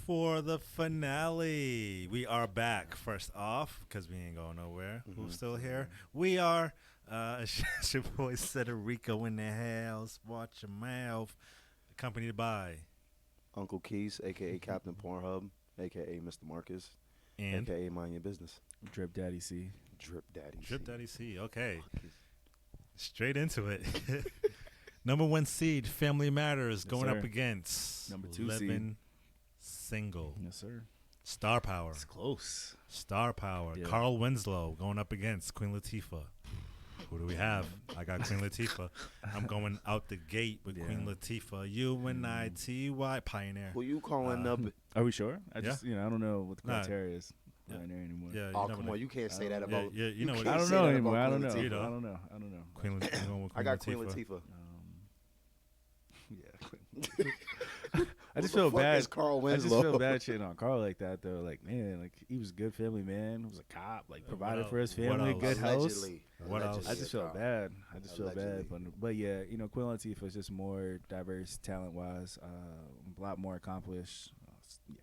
for the finale. We are back. First off, because we ain't going nowhere. Who's still here? We are. It's your boy Cederico in the house. Watch your mouth. Accompanied by Uncle Keys, aka Captain Pornhub, aka Mr. Marcus, and aka Mind Your Business. Drip Daddy C. Drip Daddy. Drip Daddy C. Okay, straight into it. Number 1 seed, Family Matters, Yes, going sir. up against Number 2 Living Single. Yes, sir. Star Power. It's close. Star Power. Yeah. Carl Winslow going up against Queen Latifah. Who do we have? I got Queen Latifah. I'm going out the gate with Yeah. Queen Latifah. UNITY Pioneer. Who you calling up? Are we sure? I Yeah. just, I don't know what the Nah. criteria is Yeah. right there anymore. Yeah, Oh, never come know. on. You can't say that Yeah, about. Yeah, you know what? can't I don't say know that anymore. about I don't Queen know. Latifah. I don't know. I don't know. Queen, I'm going with I Queen got Latifah. Queen Latifah. Yeah. I just Who the feel fuck bad. is Carl I just Winslow? feel bad shitting on Carl like that though. Like, man, like he was a good family man. He was a cop. Like provided for his what family. else? Good house. Allegedly. What else? Allegedly I just a feel cop. bad. I just feel Allegedly. bad. But yeah, Queen Latifah is just more diverse talent wise. A lot more accomplished. Yeah,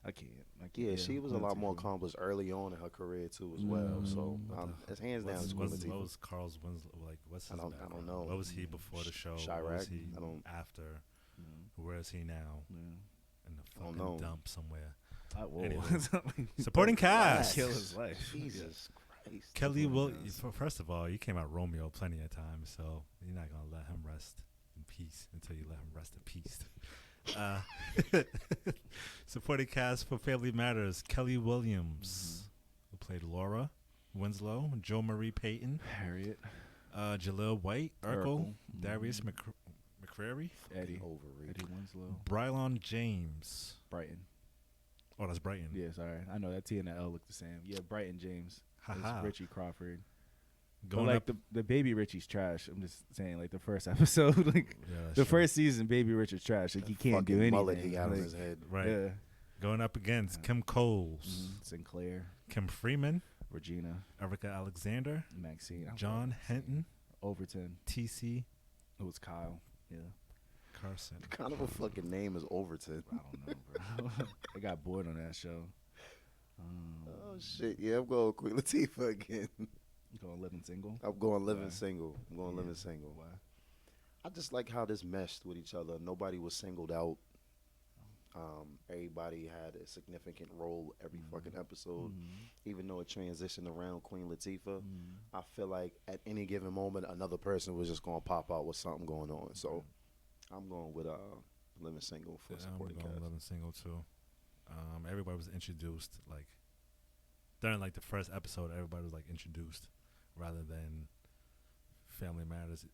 I can't. Yeah, she was a Queen lot more Latifah. accomplished early on in her career too, as well. So it's hands down. It's Queen What Latifah. was Carl's Winslow like? What's his I don't background? know. What was he before the show? What was Chirac? he I don't- after? Mm, Where is he now? yeah. In the I don't fucking know. dump somewhere. Whoa. Anyway. Supporting cast. Kill his life. Jesus Christ. Kelly Will. Yes. First of all, you came out Romeo plenty of times, so you're not gonna let him rest in peace until you let him rest in peace. Supporting cast for Family Matters: Kelly Williams, who played Laura Winslow, Joe Marie Payton, Harriet. Jaleel White, Urkel, Urkel. Darius McCrary, Eddie. Overrated. Eddie Winslow. Brylon James. Brighton. Oh, that's Brighton. Yeah, sorry. I know that T and the L look the same. Yeah, Brighton James. That's Haha. Richie Crawford. But Going like up. the baby Richie's trash. I'm just saying, like the first episode, like Yeah, that's the true. first season, baby Richard's trash. Like he can't do Fucking anything. mullet he got on like, his head. Right. Yeah. Going up against Kim Coles, Sinclair, Kim Freeman, Regina, Erica Alexander, Maxine, I John love Henton, Overton. TC It was Kyle. Yeah. Carson. What kind of a fucking name is Overton? I don't know, bro. I got bored on that show. Oh shit! Yeah, I'm going Queen Latifah again. Going living single. I'm going living Why? single. I'm going Yeah. living single. Why? I just like how this meshed with each other. Nobody was singled out. Everybody had a significant role every fucking episode. Even though it transitioned around Queen Latifah, I feel like at any given moment, another person was just going to pop out with something going on. So I'm going with living single for Yeah, I'm supporting going cast. living single too. Everybody was introduced like during like the first episode. Everybody was like introduced rather than Family Matters.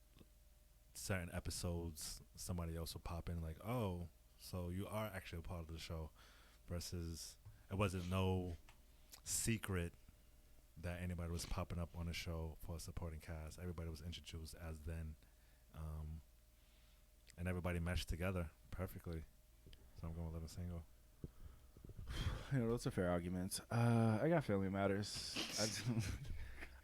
Certain episodes, somebody else will pop in like, oh, so you are actually a part of the show, versus it wasn't no secret that anybody was popping up on the show for a supporting cast. Everybody was introduced as then, and everybody meshed together perfectly. So I'm going with living single. Those are fair arguments. I got Family Matters.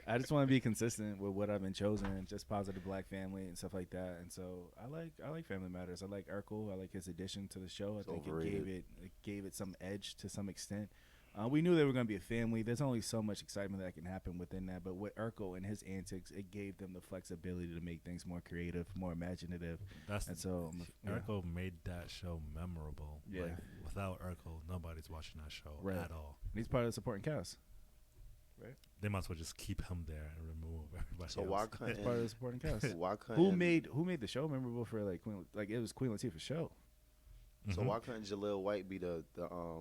I just want to be consistent with what I've been chosen, just positive black family and stuff like that. And so I like Family Matters. I like Urkel. I like his addition to the show. I think overrated. it gave it some edge to some extent. We knew they were going to be a family. There's only so much excitement that can happen within that. But with Urkel and his antics, it gave them the flexibility to make things more creative, more imaginative. That's And so, yeah. Urkel made that show memorable. Yeah. Like, without Urkel, nobody's watching that show Right. at all. He's part of the supporting cast. They might as well just keep him there and remove everybody So else. why He's couldn't part of the supporting cast. why couldn't Who made the show memorable for like Queen? Like it was Queen Latifah's show. so Mhm. why couldn't Jaleel White be the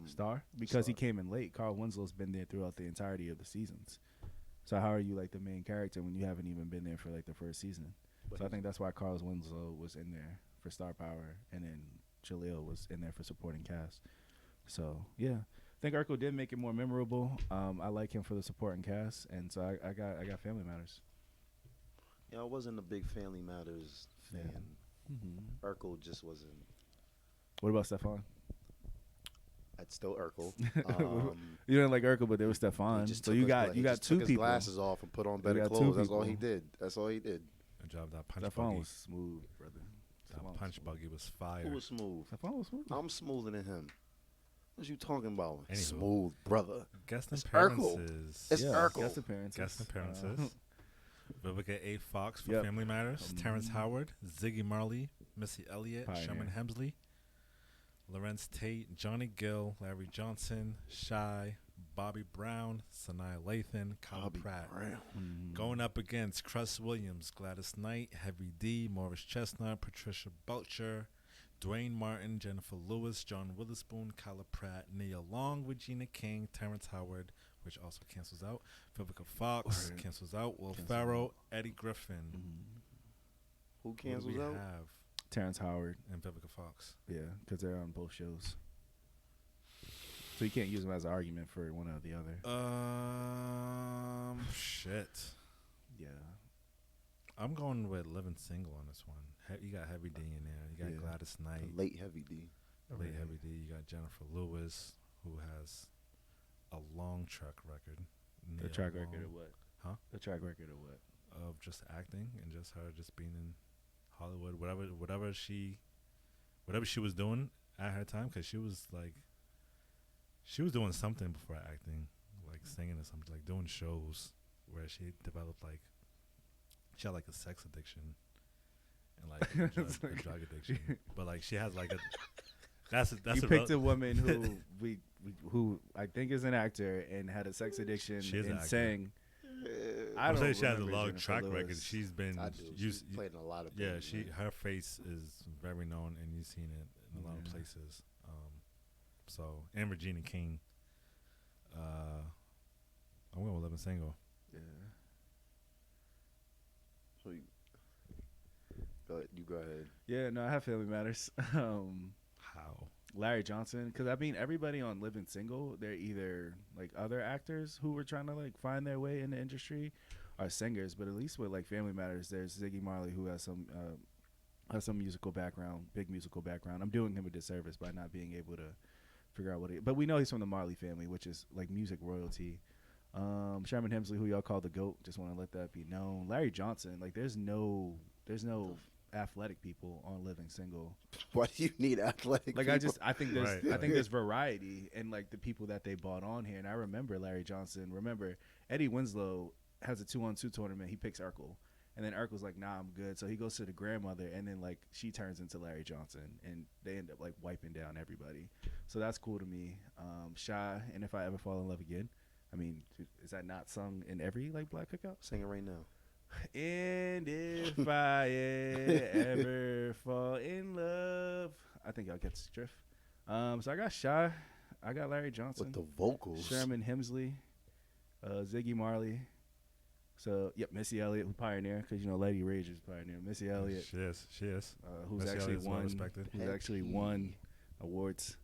Star because he Star. came in late. Carl Winslow's been there throughout the entirety of the seasons. So how are you like the main character when you haven't even been there for like the first season? So I think that's why Carl Winslow was in there for star power, and then Jaleel was in there for supporting cast. So yeah, I think Urkel did make it more memorable. I like him for the supporting cast, and so I got Family Matters. I wasn't a big Family Matters Yeah. fan. Urkel just wasn't. What about Stefan? I'd still Urkel. You didn't like Urkel, but there was He Stefan. just So took you his got gla- he you got just two took his people. glasses off and put on better got two clothes. That's all he people. did. That's all he did. Good job. That punch Stefan buggy. was smooth, brother. That Stefan was punch smooth. buggy was fire. Who was smooth? Stefan was smooth. I'm smoother than him. What you talking about? Anywho. Smooth brother. Guest It's Urkel. appearances. It's Urkel. Guest appearances. Guest appearances. Vivica A. Fox for Yep. Family Matters. Terrence Howard, Ziggy Marley, Missy Elliott, Pioneer. Sherman Hemsley, Lorenz Tate, Johnny Gill, Larry Johnson, Shy, Bobby Brown, Sanaa Lathan, Kyla Bobby Pratt. Brown. Going up against Cress Williams, Gladys Knight, Heavy D, Morris Chestnut, Patricia Butcher, Dwayne Martin, Jennifer Lewis, John Witherspoon, Kyla Pratt, Nia Long, Regina King, Terrence Howard, which also cancels out, Vivica Fox Word. cancels out, Will Cancels Ferrell, Eddie Griffin. Who Who do cancels we out? have? Terrence Howard. And Vivica Fox. Yeah, because they're on both shows. So you can't use them as an argument for one or the other. Shit. Yeah. I'm going with Living Single on this one. You got Heavy D in there. You got Yeah. Gladys Knight, Late Heavy D. late Heavy D. You got Jennifer Lewis, who has a long track record. The Nia track record Long, of what? Huh? The track record of what? of just acting and just her just being in Hollywood, whatever she was doing at her time, because she was doing something before acting, like singing or something, like doing shows where she developed she had like a sex addiction and like a drug addiction, but like she has like a that's You picked a woman who I think is an actor and had a sex addiction She is an and actor. sang. I'm saying she has a remember long Jennifer track Lewis. record. She's been I do. She's played in a lot of things. man. her face is very known, and you've seen it in a lot of Yeah. places. And Regina King. I'm going with Living Single. Yeah. So you go ahead. Yeah, no, I have Family Matters. How? Larry Johnson, because I mean everybody on Living Single, they're either like other actors who were trying to like find their way in the industry, or singers. But at least with like Family Matters, there's Ziggy Marley, who has some musical background, big musical background. I'm doing him a disservice by not being able to figure out what he. But we know he's from the Marley family, which is like music royalty. Sherman Hemsley, who y'all call the GOAT, just want to let that be known. Larry Johnson, like there's no athletic people on Living Single. Why do you need athletic? Like people? I think there's Right, I think there's variety in like the people that they brought on here. And I remember Larry Johnson. Remember Eddie Winslow has a 2-on-2 tournament. He picks Urkel, and then Urkel's like, "Nah, I'm good." So he goes to the grandmother, and then like she turns into Larry Johnson, and they end up like wiping down everybody. So that's cool to me. Shy, and If I Ever Fall in Love Again. I mean, is that not sung in every like Black Cookout? Sing it right now. And if I ever fall in love, I think y'all get the drift. So I got Shy, I got Larry Johnson, With the vocals. Sherman Hemsley, Ziggy Marley. So Missy Elliott, who Pioneer, because Lady Rage is Pioneer. Missy Elliott, She is. who's Missy actually Elliott's well won, respected. who's Heck actually yeah. won awards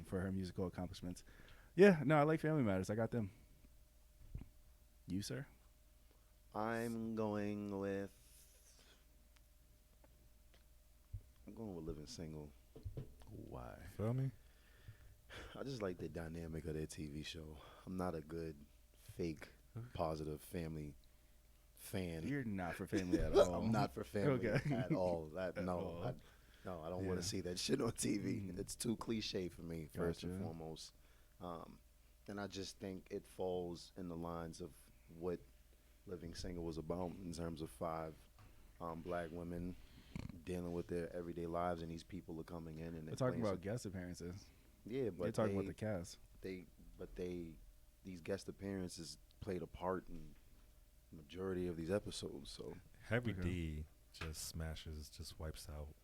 for her musical accomplishments. Yeah, no, I like Family Matters. I got them. You, sir? I'm going with Living Single. Why? Feel me? I just like the dynamic of their TV show. I'm not a good fake positive family fan. You're not for family at all. I'm not for family Okay. at all. That At no, all. I don't want Yeah. to see that shit on TV. Mhm. It's too cliche for me, first and Gotcha. foremost. And I just think it falls in the lines of what Living Single was about in terms of 5 black women dealing with their everyday lives, and these people are coming in and We're they're talking playing about guest appearances. yeah, We're but talking about the cast. these guest appearances played a part in the majority of these episodes. So Heavy Okay. D just smashes, just wipes out.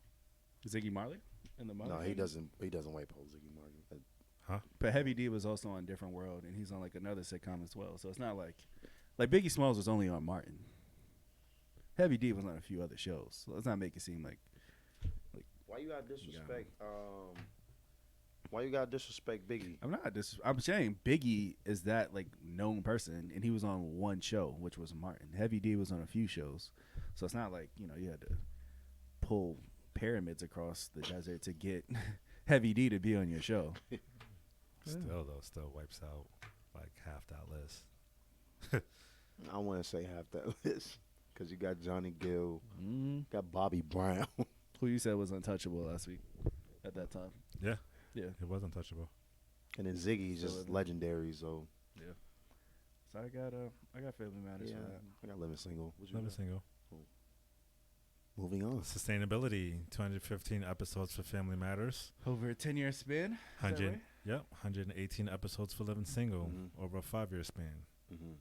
Ziggy Marley in the Marley. no, he family? doesn't. He doesn't wipe out Ziggy Marley. But Heavy D was also on Different World, and he's on like another sitcom as well. So it's not like Biggie Smalls was only on Martin. Heavy D was on a few other shows. So let's not make it seem like Why you got disrespect? Why you got disrespect Biggie? I'm not. I'm saying Biggie is that like known person, and he was on one show, which was Martin. Heavy D was on a few shows, so it's not like you had to pull pyramids across the desert to get Heavy D to be on your show. Still wipes out like half that list. I want to say half that list because you got Johnny Gill, Mm. got Bobby Brown. Who you said was untouchable last week at that time? Yeah, Yeah. it was untouchable. And then Ziggy's Still just living. legendary. So Yeah. So I got Family Matters yeah, for that. I got Living Single. What you Living got? Single. Moving on. Sustainability. 215 episodes for Family Matters. Over a 10-year span. Is that 100. right? Yep. 118 episodes for Living Single Mhm. over a 5-year span. Mm-hmm.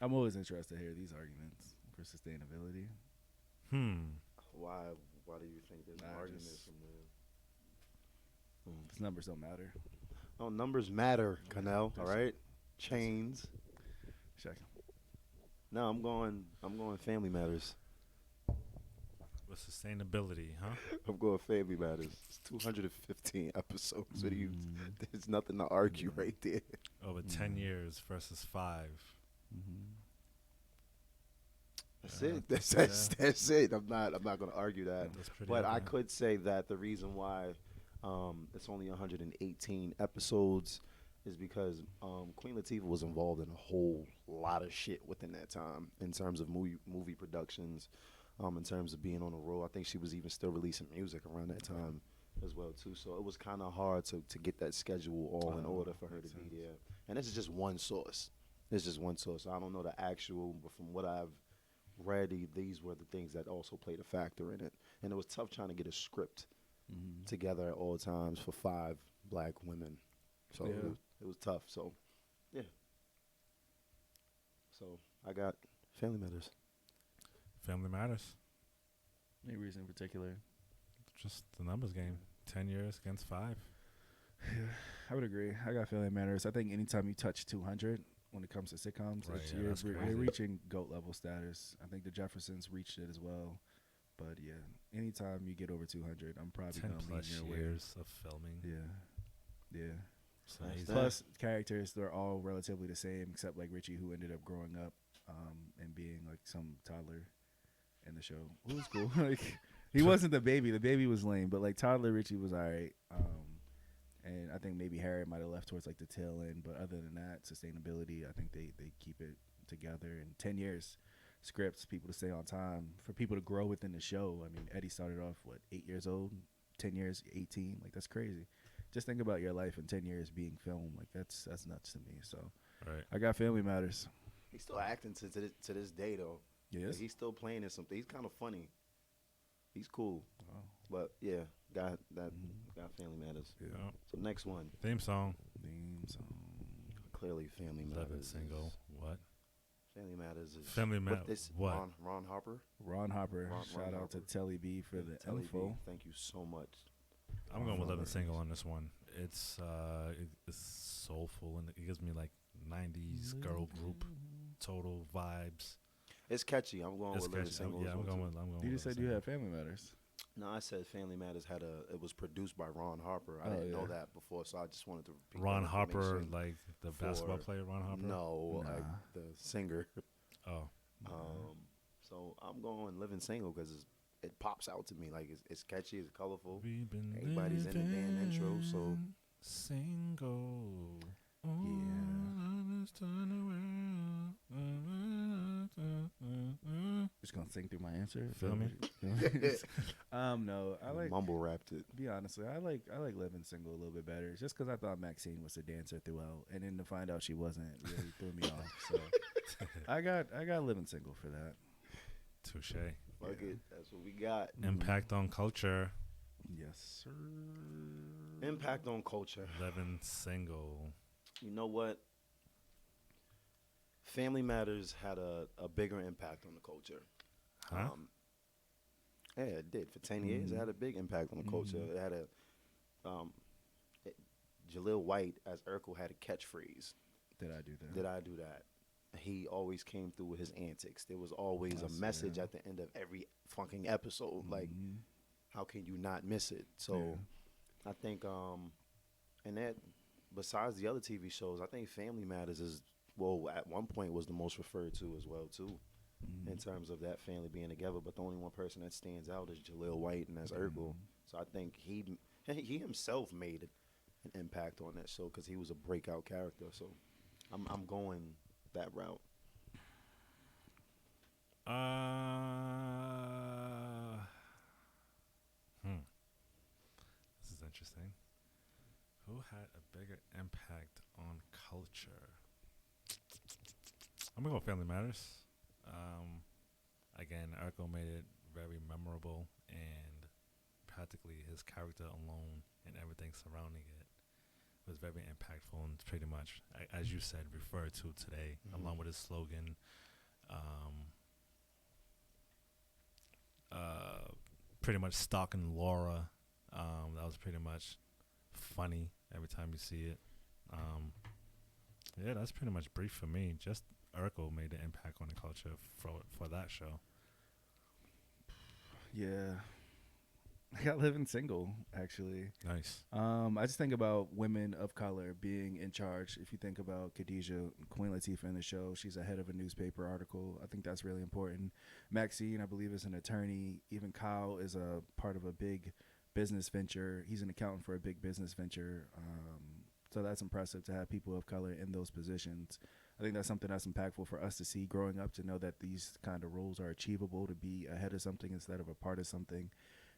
I'm always interested to hear these arguments for sustainability. Why do you think there's an Nah, argument just- from there? Because numbers don't matter. Oh, numbers matter, Canal. All Just- right, chains. Check. No, I'm going Family Matters. With sustainability, huh? I'm going Family Matters. It's 215 episodes. What do you? Mm-hmm. There's nothing to argue right there. Over 10 years versus 5. That's Yeah, it. That's, yeah. that's it. I'm not going to argue that. That's pretty But I evident. could say that the reason why it's only 118 episodes is because Queen Latifah was involved in a whole lot of shit within that time in terms of movie productions, in terms of being on the road. I think she was even still releasing music around that time as well too. So it was kind of hard to get that schedule all in order for her to makes be sense. there. And this is just one source. It's just one source. I don't know the actual, but from what I've read, these were the things that also played a factor in it. And it was tough trying to get a script together at all times for 5 black women. So Yeah. it was tough. So, yeah. So I got Family Matters. Family Matters. Any reason in particular? Just the numbers game. 10 years against 5. Yeah, I would agree. I got Family Matters. I think anytime you touch 200 when it comes to sitcoms, Right, it's, yeah, that's you're crazy. reaching GOAT level status. I think the Jeffersons reached it as well. But yeah, anytime you get over 200, I'm probably 10 going to lean plus your way. years of filming. Yeah. Yeah. It's That's amazing. that. Plus, characters, they're all relatively the same, except like Richie, who ended up growing up and being like some toddler in the show. Who was cool. Like, he wasn't the baby. The baby was lame, but like toddler Richie was all right. And I think maybe Harriet might have left towards like the tail end, but other than that, sustainability, I think they keep it together. And 10 years, scripts, people to stay on time, for people to grow within the show. I mean, Eddie started off, 8 years old, 10 years, 18. Like, that's crazy. Just think about your life in 10 years being filmed. Like, that's nuts to me. So Right. I got Family Matters. He's still acting to this day, though. Yes. Like, he's still playing in something. He's kind of funny. He's cool. Oh. But, yeah, got Family Matters. Yeah. Yeah. So next one, Theme song. Theme song. clearly Family Matters. Living Single. is- What? Family Matters is Family what Matters. this What? Ron Harper. Ron Harper. Ron Shout out to Harper. Telly B for the Telly B, info. thank you so much. I'm going with Living Harper. Single on this one. It's soulful and it gives me like 90s girl group total vibes. It's catchy. I'm going It's with Living catchy. Single. Yeah, as I'm well, going too. with. I'm going. You with just said Living you Single. had Family Matters. No, I said Family Matters it was produced by Ron Harper. I Oh, didn't know yeah. that before, so I just wanted to repeat Ron that Harper, information. like the basketball for- player Ron Harper. No, Nah. the singer. Oh, So I'm going Living Single because it pops out to me like it's catchy, it's colorful. we've been Everybody's in the damn intro, so- living single. Just gonna sing through my answer. Feel me? No, I like. Mumble rapped it. Be honest, I like Living Single a little bit better. Just because I thought Maxine was a dancer throughout, and then to find out she wasn't really threw me off. So I got Living Single for that. Touche. Fuck it. That's what we got. Impact on culture. Yes, sir. Impact on culture. Living single. You know what? Family Matters had a bigger impact on the culture. Huh? Yeah, it did. For 10 years, it had a big impact on the culture. It had Jaleel White as Urkel had a catchphrase. Did I do that? Did I do that? He always came through with his antics. There was always Yes, a message yeah. at the end of every fucking episode. Like, how can you not miss it? So, I think, and that, besides the other TV shows, I think Family Matters is, well, at one point was the most referred to as well, too, in terms of that family being together. But the only one person that stands out is Jaleel White, and that's Urkel. So I think he himself made an impact on that show because he was a breakout character. So I'm going that route. This is interesting. Who had a bigger impact on culture? I'm gonna go Family Matters. Again, Urkel made it very memorable, and practically his character alone and everything surrounding it was very impactful and pretty much, as you said, referred to today, along with his slogan. Pretty much stalking Laura. That was pretty much funny every time you see it. Yeah, that's pretty much brief for me. Just Urkel made an impact on the culture for that show. Yeah. I got Living Single, actually. Nice. I just think about women of color being in charge. If you think about Khadijah, Queen Latifah in the show, she's a head of a newspaper article. I think that's really important. Maxine, I believe, is an attorney. Even Kyle is a part of a big business venture. He's an accountant for a big business venture. So that's impressive to have people of color in those positions. I think that's something that's impactful for us to see growing up, to know that these kind of roles are achievable, to be ahead of something instead of a part of something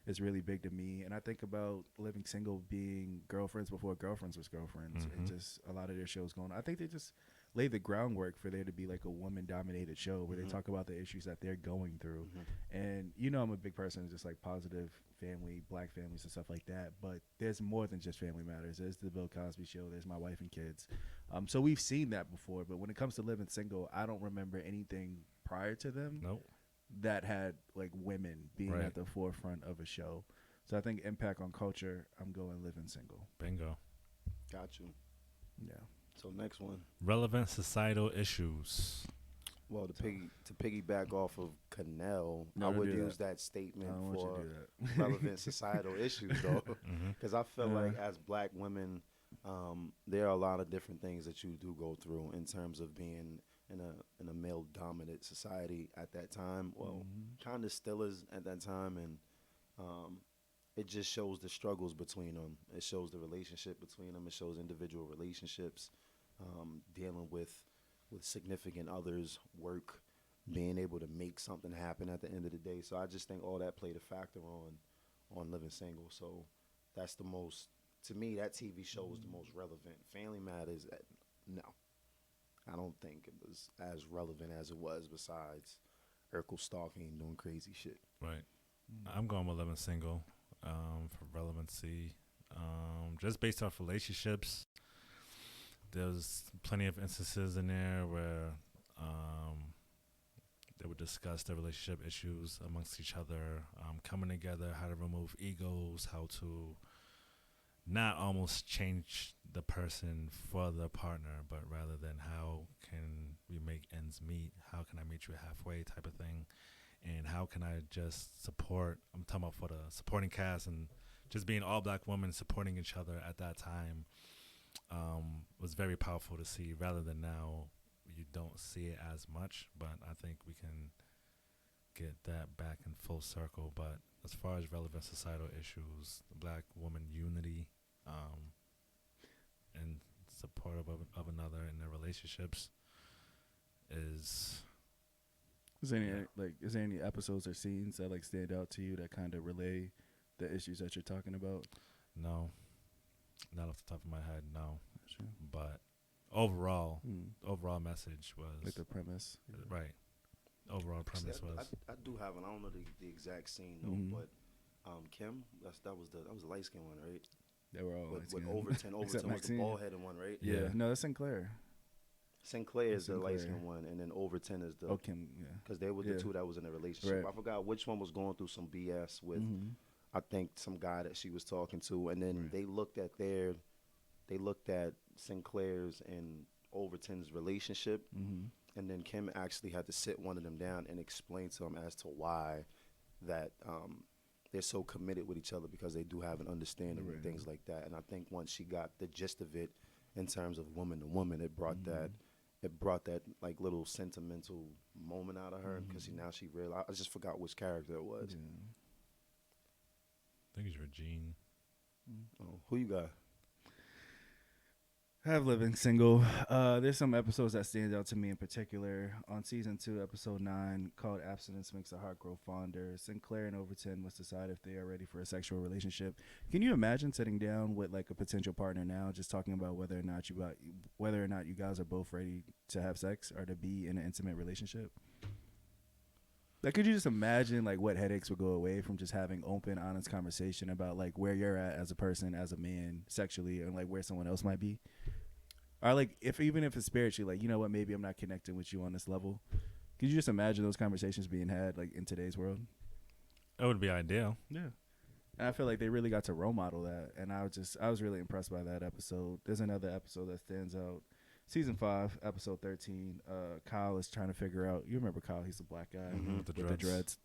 is really big to me. And I think about Living Single being girlfriends before girlfriends was girlfriends, and just a lot of their shows going on. I think they just laid the groundwork for there to be like a woman-dominated show where they talk about the issues that they're going through. And you know I'm a big person of just like positive family, black families and stuff like that. But there's more than just Family Matters. There's the Bill Cosby Show. There's My Wife and Kids. So we've seen that before. But when it comes to Living Single, I don't remember anything prior to them. Nope. That had like women being at the forefront of a show. So I think impact on culture, I'm going Living Single. Bingo. Got you. Yeah. So next one. Relevant societal issues. Well, to piggyback off of Canel, I would use that statement for relevant societal issues, though, because I feel like as black women, there are a lot of different things that you do go through in terms of being in a male dominant society at that time. Well, kind of still is at that time, and it just shows the struggles between them. It shows the relationship between them. It shows individual relationships, dealing with significant others, work, being able to make something happen at the end of the day. So I just think all that played a factor on Living Single. So that's the most, to me, that TV show was the most relevant. Family Matters, no. I don't think it was as relevant as it was, besides Urkel stalking and doing crazy shit. Right. I'm going with Living Single for relevancy. Just based off relationships, there's plenty of instances in there where they would discuss their relationship issues amongst each other, coming together, how to remove egos, how to not almost change the person for the partner, but rather than how can we make ends meet, how can I meet you halfway type of thing, and how can I just support, I'm talking about for the supporting cast, and just being all black women supporting each other at that time was very powerful to see, rather than now you don't see it as much, but I think we can get that back in full circle. But as far as relevant societal issues, the black woman unity, and support of another in their relationships is. Is there any episodes or scenes that like stand out to you that kind of relay the issues that you're talking about? No, not off the top of my head, no. Sure. But overall message was like the premise, right? Overall premise was. I do have, and I don't know the exact scene though, but Kim, that was the light skin one, right? They were all with Overton. Overton was the bald headed one, right? Yeah. No, that's Sinclair. Sinclair is the light skin one, and then Overton is the Kim. Yeah, because they were the two that was in a relationship. Right. I forgot which one was going through some BS with. I think some guy that she was talking to, and then they looked at Sinclair's and Overton's relationship, and then Kim actually had to sit one of them down and explain to him as to why that they're so committed with each other, because they do have an understanding and things like that. And I think once she got the gist of it in terms of woman to woman, it brought that like little sentimental moment out of her, because now she realized. I just forgot which character it was. I think it's Regine. Oh, who you got? Have Living Single. There's some episodes that stand out to me in particular. On season 2, episode 9, called "Abstinence Makes the Heart Grow Fonder," Sinclair and Overton must decide if they are ready for a sexual relationship. Can you imagine sitting down with like a potential partner now, just talking about whether or not you guys are both ready to have sex or to be in an intimate relationship? Like, could you just imagine like what headaches would go away from just having open, honest conversation about like where you're at as a person, as a man, sexually, and like where someone else might be? Or like even if it's spiritually, like, you know what, maybe I'm not connecting with you on this level. Could you just imagine those conversations being had like in today's world? It would be ideal. Yeah. And I feel like they really got to role model that, and I was really impressed by that episode. There's another episode that stands out. Season 5, episode 13. Kyle is trying to figure out. You remember Kyle? He's the black guy With the with the dreads.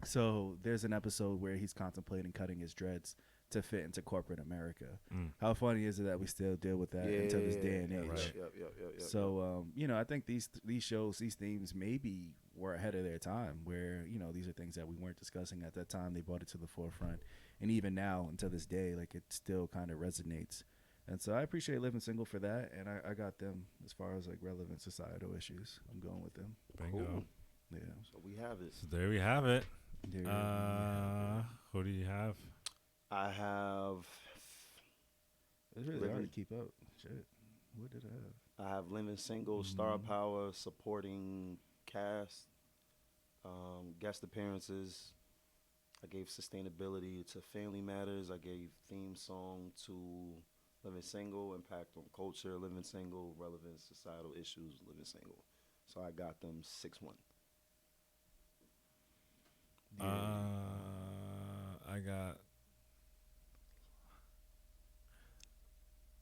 So there's an episode where he's contemplating cutting his dreads to fit into corporate America. How funny is it that we still deal with that until this day and age? Right. Yep. So I think these shows, these themes maybe were ahead of their time, where these are things that we weren't discussing at that time. They brought it to the forefront, and even now until this day, like, it still kind of resonates. And so I appreciate Living Single for that, and I got them as far as like relevant societal issues. I'm going with them. Bingo. Cool. Yeah. So we have it. So there we have it. There Who do you have? I have. It's really Living- hard to keep up. Shit. What did I have? I have Living Single, Star Power, supporting cast, guest appearances. I gave Sustainability to Family Matters. I gave theme song to Living Single, Impact on Culture, Living Single, Relevant Societal Issues, Living Single. So I got them 6-1. I got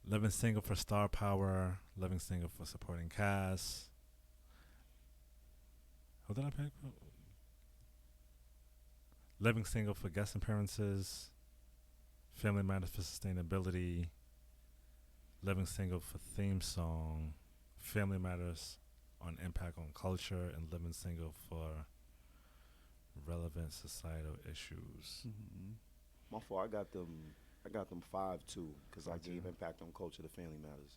Living Single for Star Power, Living Single for supporting cast. Who did I pick? Living Single for guest appearances, Family Matters for sustainability, Living Single for theme song, Family Matters on impact on culture, and Living Single for relevant societal issues. My fault. I got them 5-2 because I gave Impact on Culture to Family Matters.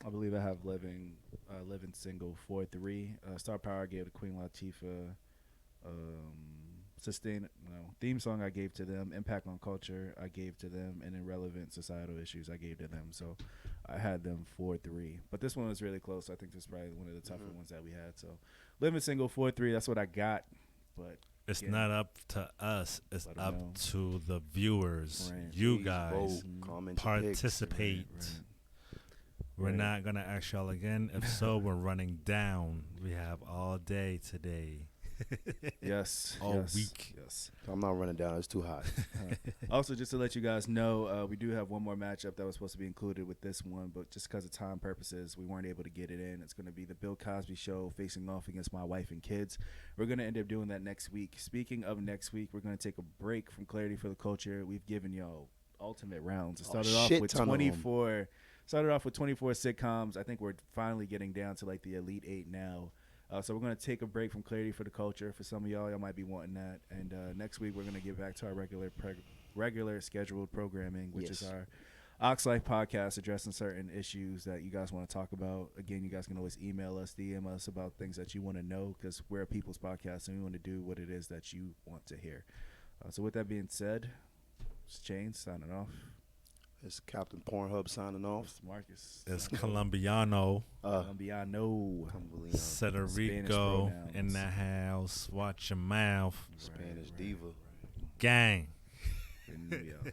I believe I have Living Single 4-3. Star Power I gave to Queen Latifah. Theme song I gave to them. Impact on Culture I gave to them, and then relevant societal issues I gave to them. So I had them 4-3. But this one was really close. I think this is probably one of the tougher ones that we had. So Living Single 4-3. That's what I got. But It's yeah. not up to us. It's Let 'em up know. to the viewers. Right. You Please guys vote, comment your picks. participate. Right. We're Right. not gonna ask y'all again. If so, we're running down. We have all day today. Yes. All yes, week. Yes. I'm not running down. It's too hot. Also, just to let you guys know, we do have one more matchup that was supposed to be included with this one, but just because of time purposes, we weren't able to get it in. It's going to be the Bill Cosby Show facing off against My Wife and Kids. We're going to end up doing that next week. Speaking of next week, we're going to take a break from Clarity for the Culture. We've given y'all ultimate rounds. It started off shit with ton of 'em. 24. Started off with 24 sitcoms. I think we're finally getting down to like the Elite 8 now. So we're going to take a break from Clarity for the Culture. For some of y'all might be wanting that. And next week, we're going to get back to our regular scheduled programming, which is Yes. our Oxlife podcast addressing certain issues that you guys want to talk about. Again, you guys can always email us, DM us about things that you want to know, because we're a people's podcast and we want to do what it is that you want to hear. So with that being said, it's James signing off. It's Captain Pornhub signing off. It's Marcus. It's Colombiano, Colombiano. Puerto Spanish Rico pronouns. in the house. Watch your mouth. Spanish diva. Gang. Yeah.